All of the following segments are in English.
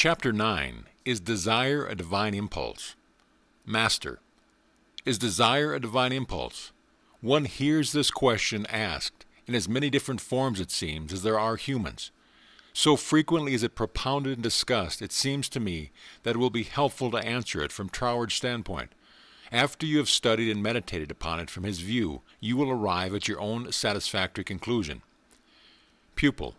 Chapter 9. Is desire a divine impulse? Master. Is desire a divine impulse? One hears this question asked in as many different forms, it seems, as there are humans. So frequently is it propounded and discussed, it seems to me that it will be helpful to answer it from Troward's standpoint. After you have studied and meditated upon it from his view, you will arrive at your own satisfactory conclusion. Pupil.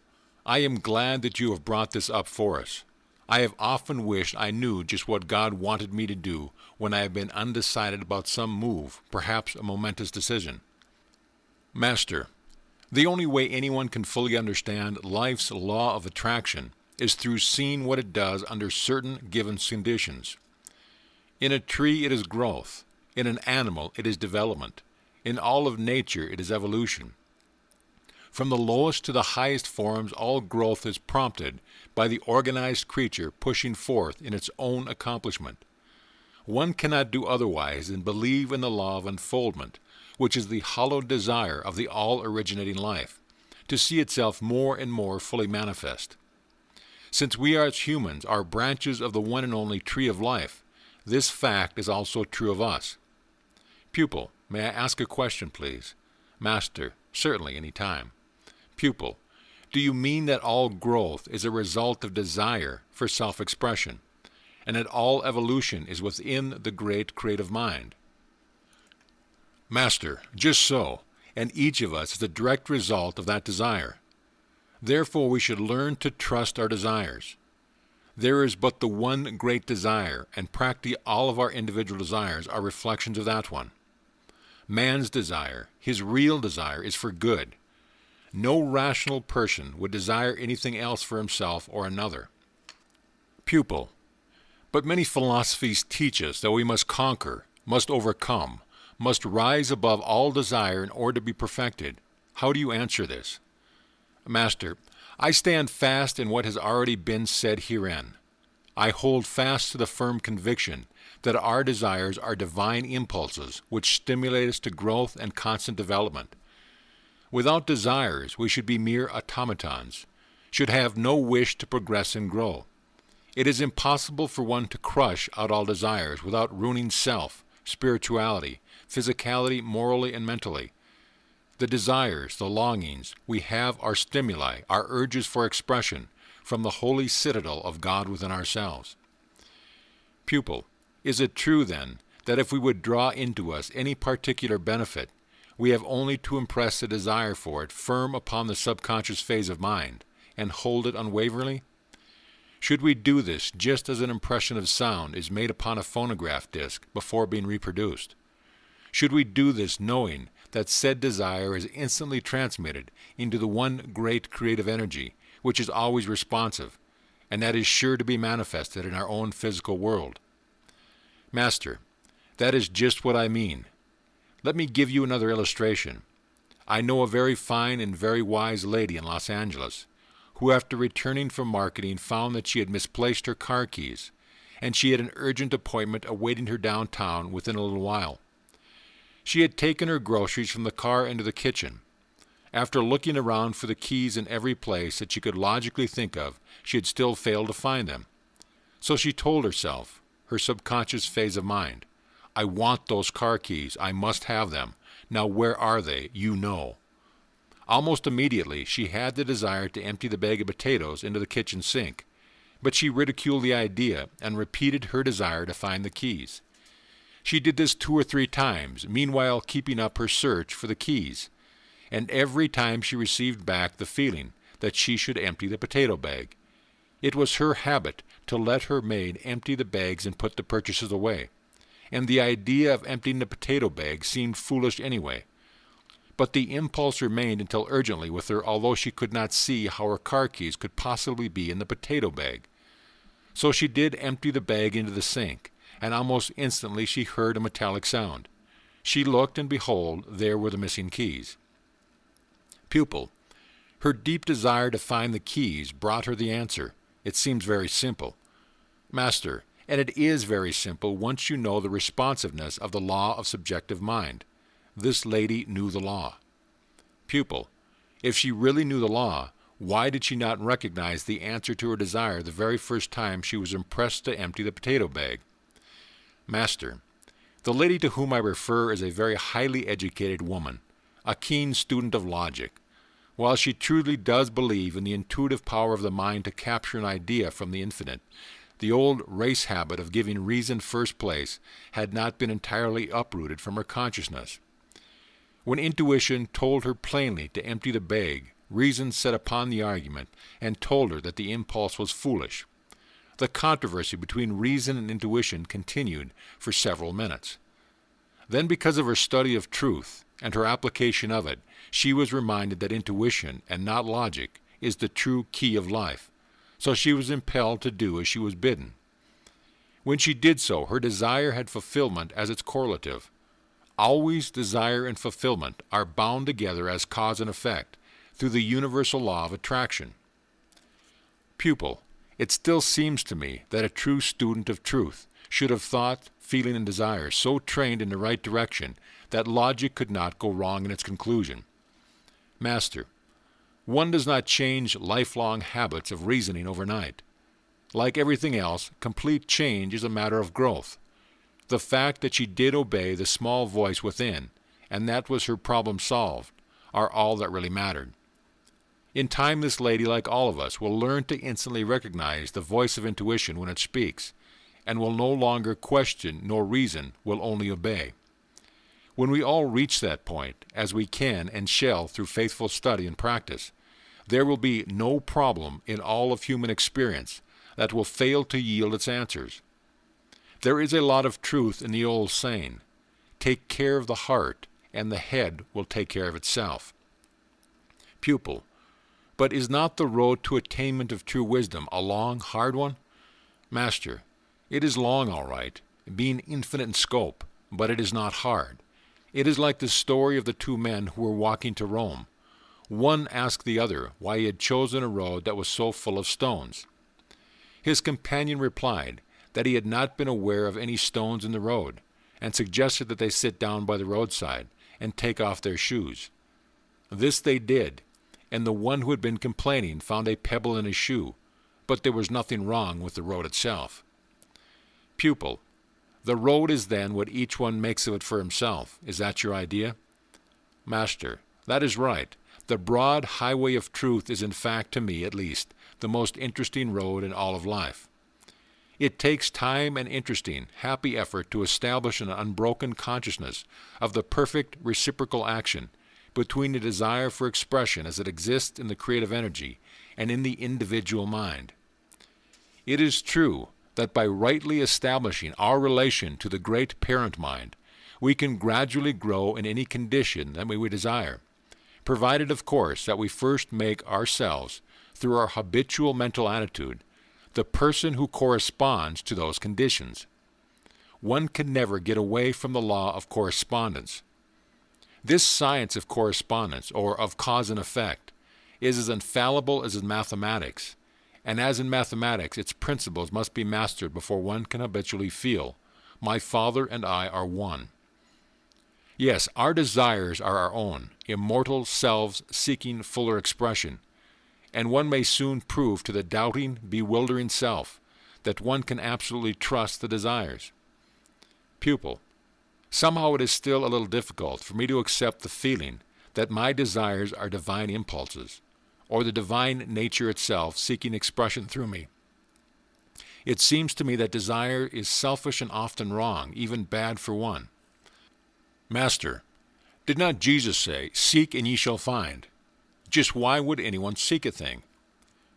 I am glad that you have brought this up for us. I have often wished I knew just what God wanted me to do when I have been undecided about some move, perhaps a momentous decision. Master. The only way anyone can fully understand life's law of attraction is through seeing what it does under certain given conditions. In a tree it is growth, in an animal it is development, in all of nature it is evolution. From the lowest to the highest forms, all growth is prompted by the organized creature pushing forth in its own accomplishment. One cannot do otherwise than believe in the law of unfoldment, which is the hallowed desire of the all-originating life, to see itself more and more fully manifest. Since we as humans are branches of the one and only tree of life, this fact is also true of us. Pupil, may I ask a question, please? Master, certainly, any time. Pupil, do you mean that all growth is a result of desire for self-expression, and that all evolution is within the great creative mind? Master, just so, and each of us is a direct result of that desire. Therefore we should learn to trust our desires. There is but the one great desire, and practically all of our individual desires are reflections of that one. Man's desire, his real desire, is for good. No rational person would desire anything else for himself or another. Pupil. But many philosophies teach us that we must conquer, must overcome, must rise above all desire in order to be perfected. How do you answer this? Master, I stand fast in what has already been said herein. I hold fast to the firm conviction that our desires are divine impulses which stimulate us to growth and constant development. Without desires, we should be mere automatons, should have no wish to progress and grow. It is impossible for one to crush out all desires without ruining self, spirituality, physicality, morally and mentally. The desires, the longings we have are stimuli, our urges for expression, from the holy citadel of God within ourselves. Pupil, is it true then that if we would draw into us any particular benefit, we have only to impress a desire for it firm upon the subconscious phase of mind, and hold it unwaveringly? Should we do this just as an impression of sound is made upon a phonograph disc before being reproduced? Should we do this knowing that said desire is instantly transmitted into the one great creative energy, which is always responsive, and that is sure to be manifested in our own physical world? Master, that is just what I mean. Let me give you another illustration. I know a very fine and very wise lady in Los Angeles, who after returning from marketing found that she had misplaced her car keys, and she had an urgent appointment awaiting her downtown within a little while. She had taken her groceries from the car into the kitchen. After looking around for the keys in every place that she could logically think of, she had still failed to find them. So she told herself, her subconscious phase of mind, I want those car keys. I must have them. Now where are they? You know. Almost immediately she had the desire to empty the bag of potatoes into the kitchen sink, but she ridiculed the idea and repeated her desire to find the keys. She did this 2 or 3 times, meanwhile keeping up her search for the keys, and every time she received back the feeling that she should empty the potato bag. It was her habit to let her maid empty the bags and put the purchases away, and the idea of emptying the potato bag seemed foolish anyway. But the impulse remained until urgently with her, although she could not see how her car keys could possibly be in the potato bag. So she did empty the bag into the sink, and almost instantly she heard a metallic sound. She looked, and behold, there were the missing keys. Pupil, her deep desire to find the keys brought her the answer. It seems very simple. Master, and it is very simple once you know the responsiveness of the law of subjective mind. This lady knew the law. Pupil, if she really knew the law, Why did she not recognize the answer to her desire the very first time she was impressed to empty the potato bag? Master, the lady to whom I refer is a very highly educated woman, a keen student of logic. While she truly does believe in the intuitive power of the mind to capture an idea from the infinite, the old race habit of giving reason first place had not been entirely uprooted from her consciousness. When intuition told her plainly to empty the bag, reason set upon the argument and told her that the impulse was foolish. The controversy between reason and intuition continued for several minutes. Then, because of her study of truth and her application of it, she was reminded that intuition, and not logic, is the true key of life, so she was impelled to do as she was bidden. When she did so, her desire had fulfillment as its correlative. Always desire and fulfillment are bound together as cause and effect through the universal law of attraction. Pupil, it still seems to me that a true student of truth should have thought, feeling, and desire so trained in the right direction that logic could not go wrong in its conclusion. Master, one does not change lifelong habits of reasoning overnight. Like everything else, complete change is a matter of growth. The fact that she did obey the small voice within, and that was her problem solved, are all that really mattered. In time, this lady, like all of us, will learn to instantly recognize the voice of intuition when it speaks, and will no longer question nor reason, will only obey. When we all reach that point, as we can and shall through faithful study and practice, there will be no problem in all of human experience that will fail to yield its answers. There is a lot of truth in the old saying, "Take care of the heart, and the head will take care of itself." Pupil, but is not the road to attainment of true wisdom a long, hard one? Master, it is long, all right, being infinite in scope, but it is not hard. It is like the story of the two men who were walking to Rome. One asked the other why he had chosen a road that was so full of stones. His companion replied that he had not been aware of any stones in the road, and suggested that they sit down by the roadside and take off their shoes. This they did, and the one who had been complaining found a pebble in his shoe, but there was nothing wrong with the road itself. Pupil, the road is then what each one makes of it for himself. Is that your idea? Master, that is right. The broad highway of truth is in fact, to me at least, the most interesting road in all of life. It takes time and interesting, happy effort to establish an unbroken consciousness of the perfect reciprocal action between the desire for expression as it exists in the creative energy and in the individual mind. It is true that by rightly establishing our relation to the great parent mind, we can gradually grow in any condition that we desire, provided, of course, that we first make ourselves, through our habitual mental attitude, the person who corresponds to those conditions. One can never get away from the law of correspondence. This science of correspondence, or of cause and effect, is as infallible as in mathematics, and as in mathematics its principles must be mastered before one can habitually feel, "My Father and I are one." Yes, our desires are our own, immortal selves seeking fuller expression, and one may soon prove to the doubting, bewildering self that one can absolutely trust the desires. Pupil, somehow it is still a little difficult for me to accept the feeling that my desires are divine impulses, or the divine nature itself seeking expression through me. It seems to me that desire is selfish and often wrong, even bad for one. Master, did not Jesus say, "Seek and ye shall find"? Just why would anyone seek a thing?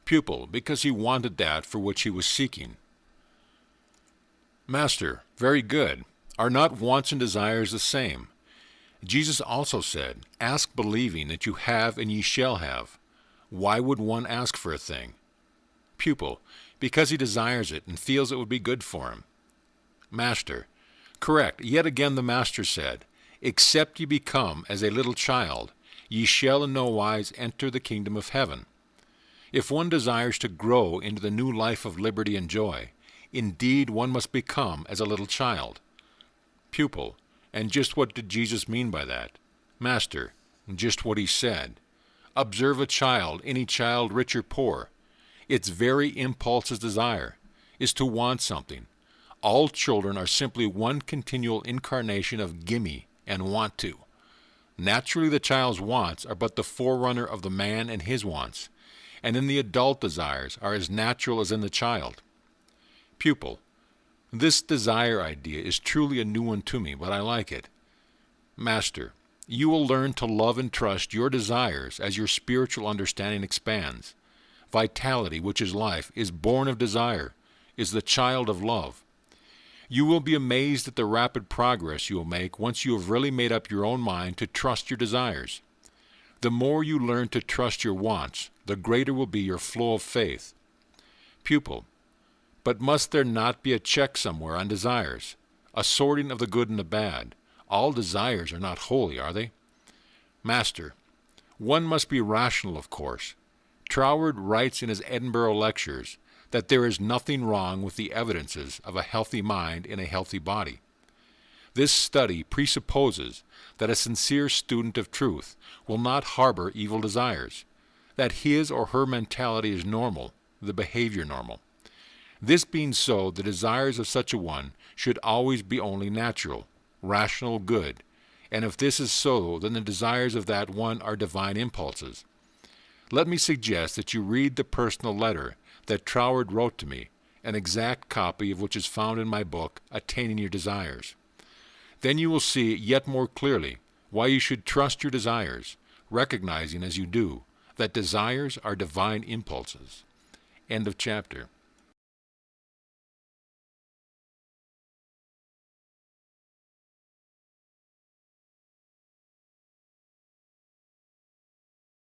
Pupil, because he wanted that for which he was seeking. Master, very good. Are not wants and desires the same? Jesus also said, "Ask believing that you have and ye shall have." Why would one ask for a thing? Pupil, because he desires it and feels it would be good for him. Master, correct. Yet again the Master said, "Except ye become as a little child, ye shall in no wise enter the kingdom of heaven." If one desires to grow into the new life of liberty and joy, indeed one must become as a little child. Pupil, and just what did Jesus mean by that? Master, just what he said. Observe a child, any child, rich or poor. Its very impulse is desire, is to want something. All children are simply one continual incarnation of gimme and want to. Naturally, the child's wants are but the forerunner of the man and his wants, and in the adult desires are as natural as in the child. Pupil: this desire idea is truly a new one to me, but I like it. Master: you will learn to love and trust your desires as your spiritual understanding expands. Vitality, which is life, is born of desire, is the child of love. You will be amazed at the rapid progress you will make once you have really made up your own mind to trust your desires. The more you learn to trust your wants, the greater will be your flow of faith. Pupil: but must there not be a check somewhere on desires, a sorting of the good and the bad? All desires are not holy, are they? Master: one must be rational, of course. Troward writes in his Edinburgh lectures that there is nothing wrong with the evidences of a healthy mind in a healthy body. This study presupposes that a sincere student of truth will not harbor evil desires, that his or her mentality is normal, the behavior normal. This being so, the desires of such a one should always be only natural, rational good, and if this is so, then the desires of that one are divine impulses. Let me suggest that you read the personal letter that Troward wrote to me, an exact copy of which is found in my book, Attaining Your Desires. Then you will see yet more clearly why you should trust your desires, recognizing as you do that desires are divine impulses. End of chapter.